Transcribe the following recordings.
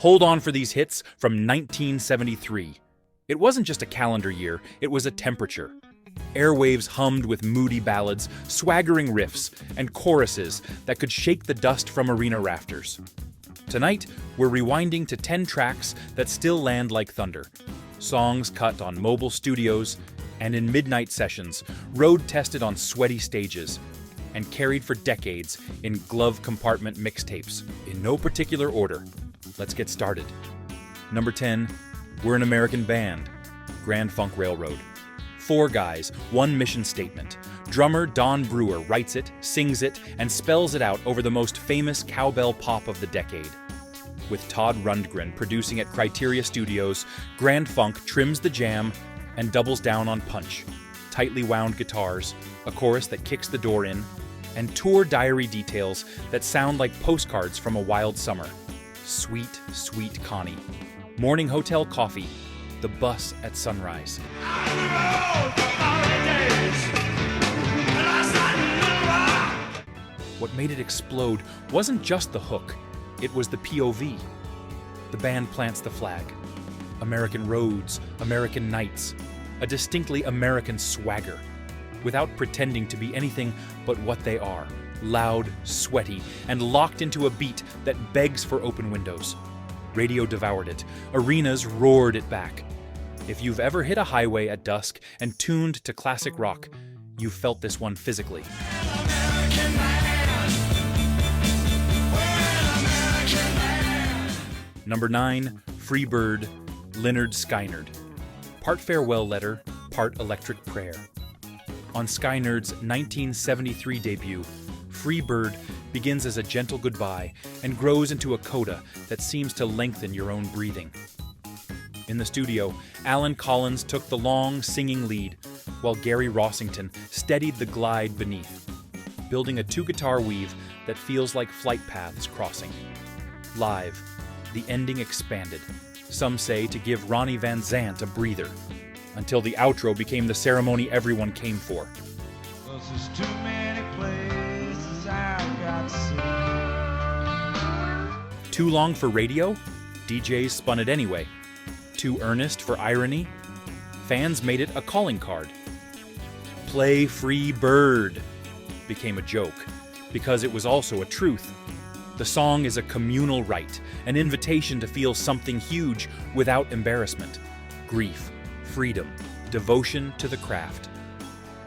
Hold on for these hits from 1973. It wasn't just a calendar year, it was a temperature. Airwaves hummed with moody ballads, swaggering riffs, and choruses that could shake the dust from arena rafters. Tonight, we're rewinding to 10 tracks that still land like thunder. Songs cut on mobile studios and in midnight sessions, road-tested on sweaty stages, and carried for decades in glove compartment mixtapes, in no particular order. Let's get started. Number 10, We're an American Band, Grand Funk Railroad. 4 guys, 1 mission statement. Drummer Don Brewer writes it, sings it, and spells it out over the most famous cowbell pop of the decade. With Todd Rundgren producing at Criteria Studios, Grand Funk trims the jam and doubles down on punch, tightly wound guitars, a chorus that kicks the door in, and tour diary details that sound like postcards from a wild summer. Sweet, sweet Connie. Morning hotel coffee. The bus at sunrise. What made it explode wasn't just the hook, it was the POV. The band plants the flag. American roads, American nights, a distinctly American swagger, without pretending to be anything but what they are, loud, sweaty, and locked into a beat that begs for open windows. Radio devoured it. Arenas roared it back. If you've ever hit a highway at dusk and tuned to classic rock, you've felt this one physically. Number 9, Free Bird, Lynyrd Skynyrd. Part farewell letter, part electric prayer. On Skynyrd's 1973 debut, Free Bird begins as a gentle goodbye and grows into a coda that seems to lengthen your own breathing. In the studio, Alan Collins took the long, singing lead, while Gary Rossington steadied the glide beneath, building a 2-guitar weave that feels like flight paths crossing. Live, the ending expanded, some say to give Ronnie Van Zant a breather, until the outro became the ceremony everyone came for. There's too many places I've got to see. Too long for radio? DJs spun it anyway. Too earnest for irony? Fans made it a calling card. Play Free Bird became a joke, because it was also a truth. The song is a communal rite, an invitation to feel something huge without embarrassment. Grief, freedom, devotion to the craft.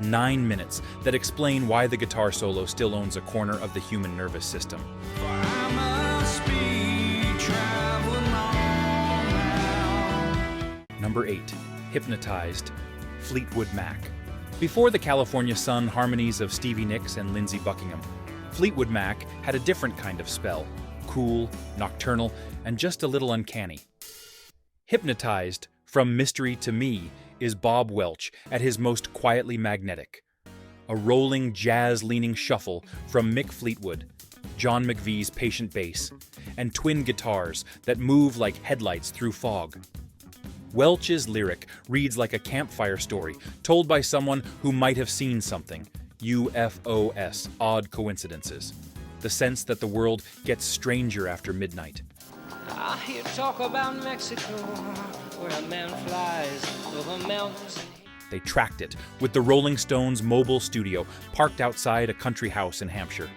9 minutes that explain why the guitar solo still owns a corner of the human nervous system. I must be traveling on now. Number 8, Hypnotized, Fleetwood Mac. Before the California Sun harmonies of Stevie Nicks and Lindsey Buckingham, Fleetwood Mac had a different kind of spell, cool, nocturnal, and just a little uncanny. Hypnotized, from mystery to me, is Bob Welch at his most quietly magnetic. A rolling, jazz-leaning shuffle from Mick Fleetwood, John McVie's patient bass, and twin guitars that move like headlights through fog. Welch's lyric reads like a campfire story told by someone who might have seen something. UFOs, odd coincidences. The sense that the world gets stranger after midnight. I hear talk about Mexico, where a man flies over mountains. They tracked it with the Rolling Stones' mobile studio parked outside a country house in Hampshire.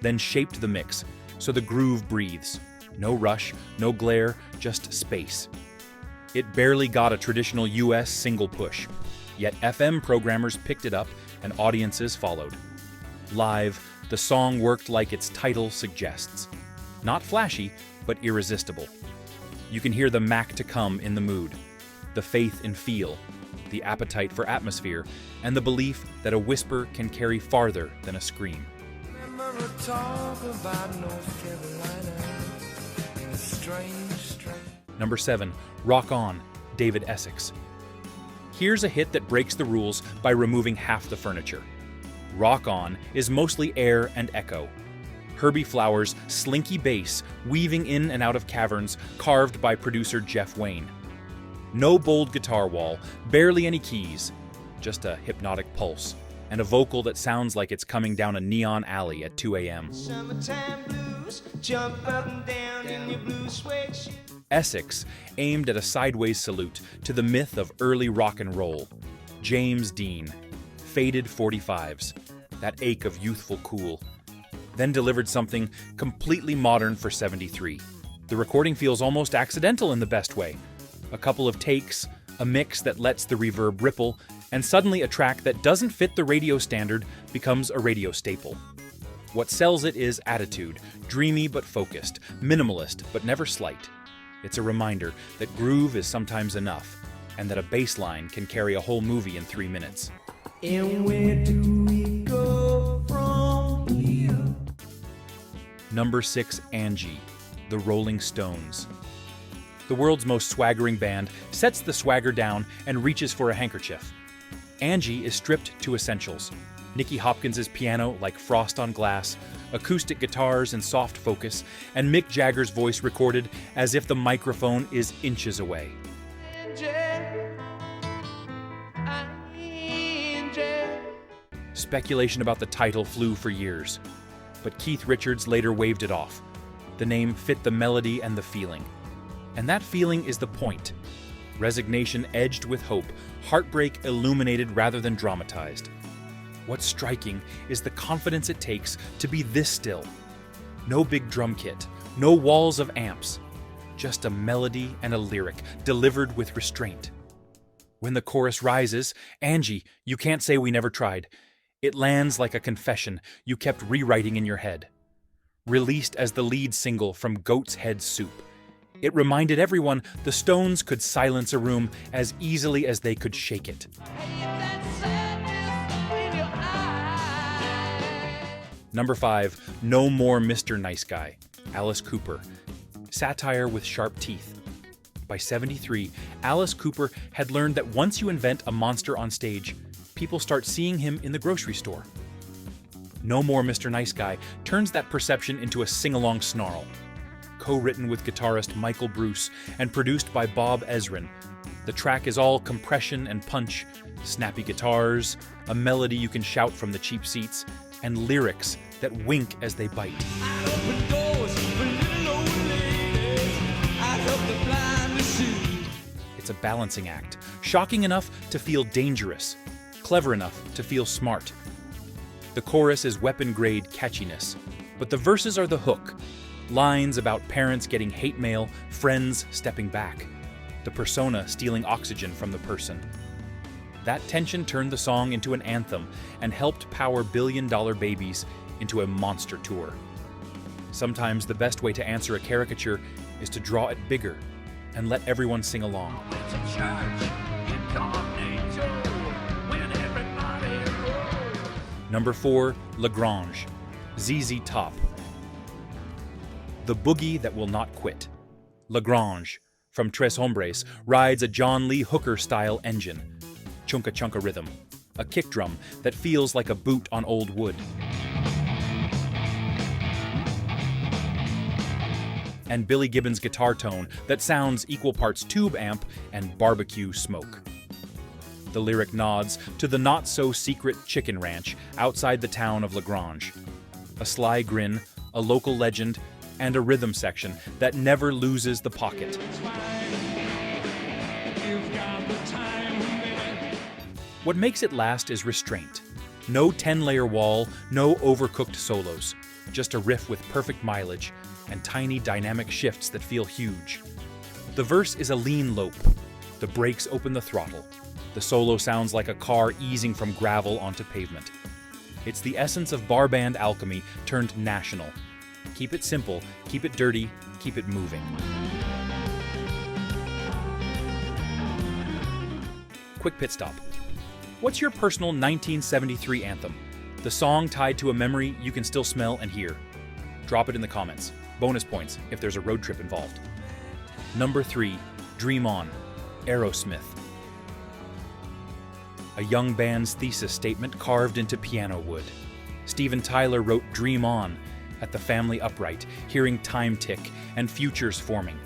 Then shaped the mix so the groove breathes. No rush, no glare, just space. It barely got a traditional US single push, yet FM programmers picked it up and audiences followed. Live, the song worked like its title suggests. Not flashy, but irresistible. You can hear the Mac to come in the mood, the faith in feel, the appetite for atmosphere, and the belief that a whisper can carry farther than a scream. Remember a talk about North Carolina in a strange. Number 7, Rock On, David Essex. Here's a hit that breaks the rules by removing half the furniture. Rock On is mostly air and echo. Herbie Flowers' slinky bass weaving in and out of caverns carved by producer Jeff Wayne. No bold guitar wall, barely any keys, just a hypnotic pulse, and a vocal that sounds like it's coming down a neon alley at 2 a.m. Summertime blues, jump up and down in your blue suede shoes. Essex aimed at a sideways salute to the myth of early rock and roll. James Dean, faded 45s, that ache of youthful cool. Then delivered something completely modern for 73. The recording feels almost accidental in the best way. A couple of takes, a mix that lets the reverb ripple, and suddenly a track that doesn't fit the radio standard becomes a radio staple. What sells it is attitude, dreamy but focused, minimalist but never slight. It's a reminder that groove is sometimes enough, and that a bass line can carry a whole movie in 3 minutes. And where do we go from here? Number 6, Angie, The Rolling Stones. The world's most swaggering band sets the swagger down and reaches for a handkerchief. Angie is stripped to essentials. Nicky Hopkins' piano like frost on glass, acoustic guitars in soft focus, and Mick Jagger's voice recorded as if the microphone is inches away. Speculation about the title flew for years, but Keith Richards later waved it off. The name fit the melody and the feeling. And that feeling is the point. Resignation edged with hope, heartbreak illuminated rather than dramatized. What's striking is the confidence it takes to be this still. No big drum kit, no walls of amps, just a melody and a lyric delivered with restraint. When the chorus rises, Angie, you can't say we never tried. It lands like a confession you kept rewriting in your head. Released as the lead single from Goat's Head Soup, it reminded everyone the Stones could silence a room as easily as they could shake it. Number 5, No More Mr. Nice Guy, Alice Cooper. Satire with sharp teeth. By 73, Alice Cooper had learned that once you invent a monster on stage, people start seeing him in the grocery store. No More Mr. Nice Guy turns that perception into a sing-along snarl. Co-written with guitarist Michael Bruce and produced by Bob Ezrin, the track is all compression and punch, snappy guitars, a melody you can shout from the cheap seats, and lyrics that wink as they bite. It's a balancing act, shocking enough to feel dangerous, clever enough to feel smart. The chorus is weapon-grade catchiness, but the verses are the hook. Lines about parents getting hate mail, friends stepping back, the persona stealing oxygen from the person. That tension turned the song into an anthem and helped power billion-dollar babies into a monster tour. Sometimes the best way to answer a caricature is to draw it bigger and let everyone sing along. Number 4, Lagrange, ZZ Top. The boogie that will not quit. Lagrange, from Tres Hombres, rides a John Lee Hooker-style engine. Chunka-chunka rhythm, a kick drum that feels like a boot on old wood. And Billy Gibbons' guitar tone that sounds equal parts tube amp and barbecue smoke. The lyric nods to the not-so-secret chicken ranch outside the town of Lagrange. A sly grin, a local legend, and a rhythm section that never loses the pocket. What makes it last is restraint. No 10-layer wall, no overcooked solos, just a riff with perfect mileage and tiny dynamic shifts that feel huge. The verse is a lean lope. The brakes open the throttle. The solo sounds like a car easing from gravel onto pavement. It's the essence of bar band alchemy turned national. Keep it simple, keep it dirty, keep it moving. Quick pit stop. What's your personal 1973 anthem? The song tied to a memory you can still smell and hear. Drop it in the comments. Bonus points if there's a road trip involved. Number 3, Dream On, Aerosmith. A young band's thesis statement carved into piano wood. Steven Tyler wrote Dream On at the family upright, hearing time tick and futures forming.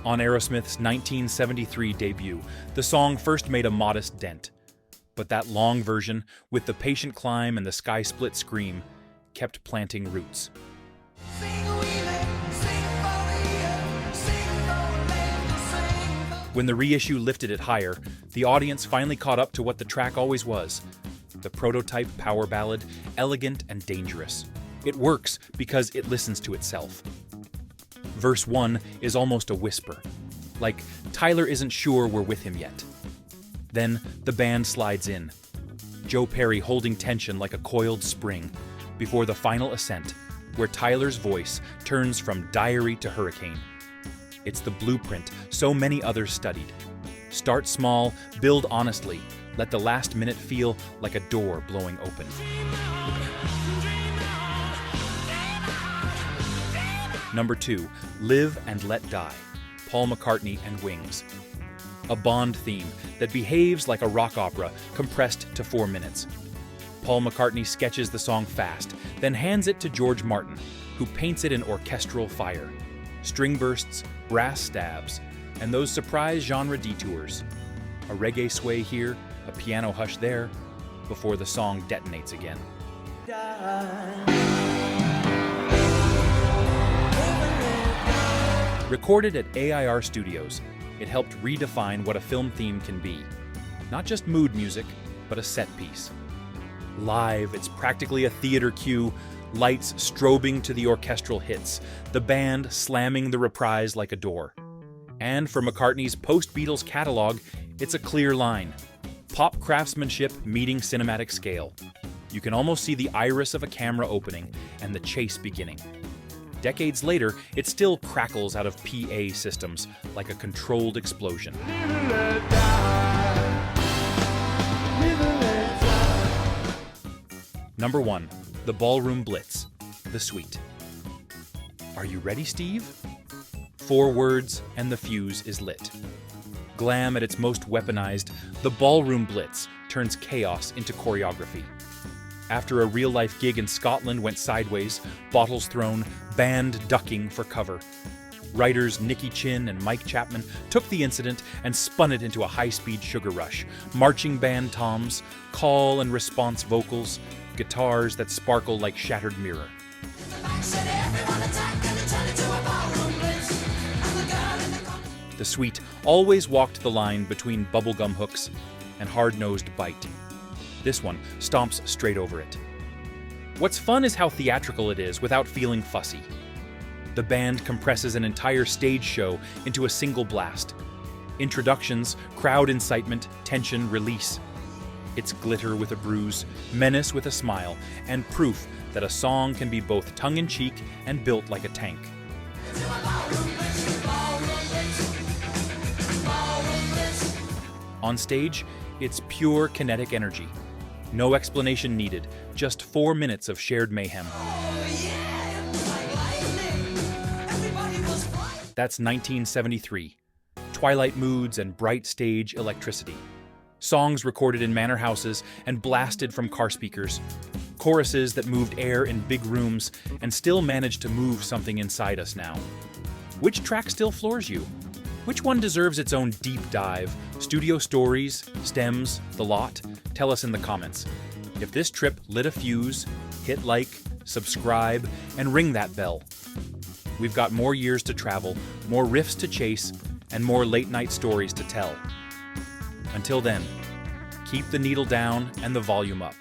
On Aerosmith's 1973 debut, the song first made a modest dent. But that long version, with the patient climb and the sky-split scream, kept planting roots. When the reissue lifted it higher, the audience finally caught up to what the track always was. The prototype power ballad, elegant and dangerous. It works because it listens to itself. Verse 1 is almost a whisper, like Tyler isn't sure we're with him yet. Then the band slides in, Joe Perry holding tension like a coiled spring, before the final ascent, where Tyler's voice turns from diary to hurricane. It's the blueprint so many others studied. Start small, build honestly, let the last minute feel like a door blowing open. Number 2, Live and Let Die, Paul McCartney and Wings. A Bond theme that behaves like a rock opera compressed to 4 minutes. Paul McCartney sketches the song fast, then hands it to George Martin, who paints it in orchestral fire. String bursts, brass stabs, and those surprise genre detours. A reggae sway here, a piano hush there, before the song detonates again. Recorded at AIR Studios, it helped redefine what a film theme can be. Not just mood music, but a set piece. Live, it's practically a theater cue, lights strobing to the orchestral hits, the band slamming the reprise like a door. And for McCartney's post-Beatles catalog, it's a clear line. Pop craftsmanship meeting cinematic scale. You can almost see the iris of a camera opening and the chase beginning. Decades later, it still crackles out of PA systems like a controlled explosion. Number 1, The Ballroom Blitz, The Suite. Are you ready, Steve? 4 words and the fuse is lit. Glam at its most weaponized, The Ballroom Blitz turns chaos into choreography. After a real-life gig in Scotland went sideways, bottles thrown, band ducking for cover. Writers Nicky Chin and Mike Chapman took the incident and spun it into a high-speed sugar rush. Marching band toms, call and response vocals, guitars that sparkle like shattered mirror. The Suite always walked the line between bubblegum hooks and hard-nosed bite. This one stomps straight over it. What's fun is how theatrical it is without feeling fussy. The band compresses an entire stage show into a single blast. Introductions, crowd incitement, tension, release. It's glitter with a bruise, menace with a smile, and proof that a song can be both tongue-in-cheek and built like a tank. On stage, it's pure kinetic energy. No explanation needed, just 4 minutes of shared mayhem. That's 1973. Twilight moods and bright stage electricity. Songs recorded in manor houses and blasted from car speakers. Choruses that moved air in big rooms and still managed to move something inside us now. Which track still floors you? Which one deserves its own deep dive? Studio stories, stems, the lot? Tell us in the comments. If this trip lit a fuse, hit like, subscribe, and ring that bell. We've got more years to travel, more riffs to chase, and more late-night stories to tell. Until then, keep the needle down and the volume up.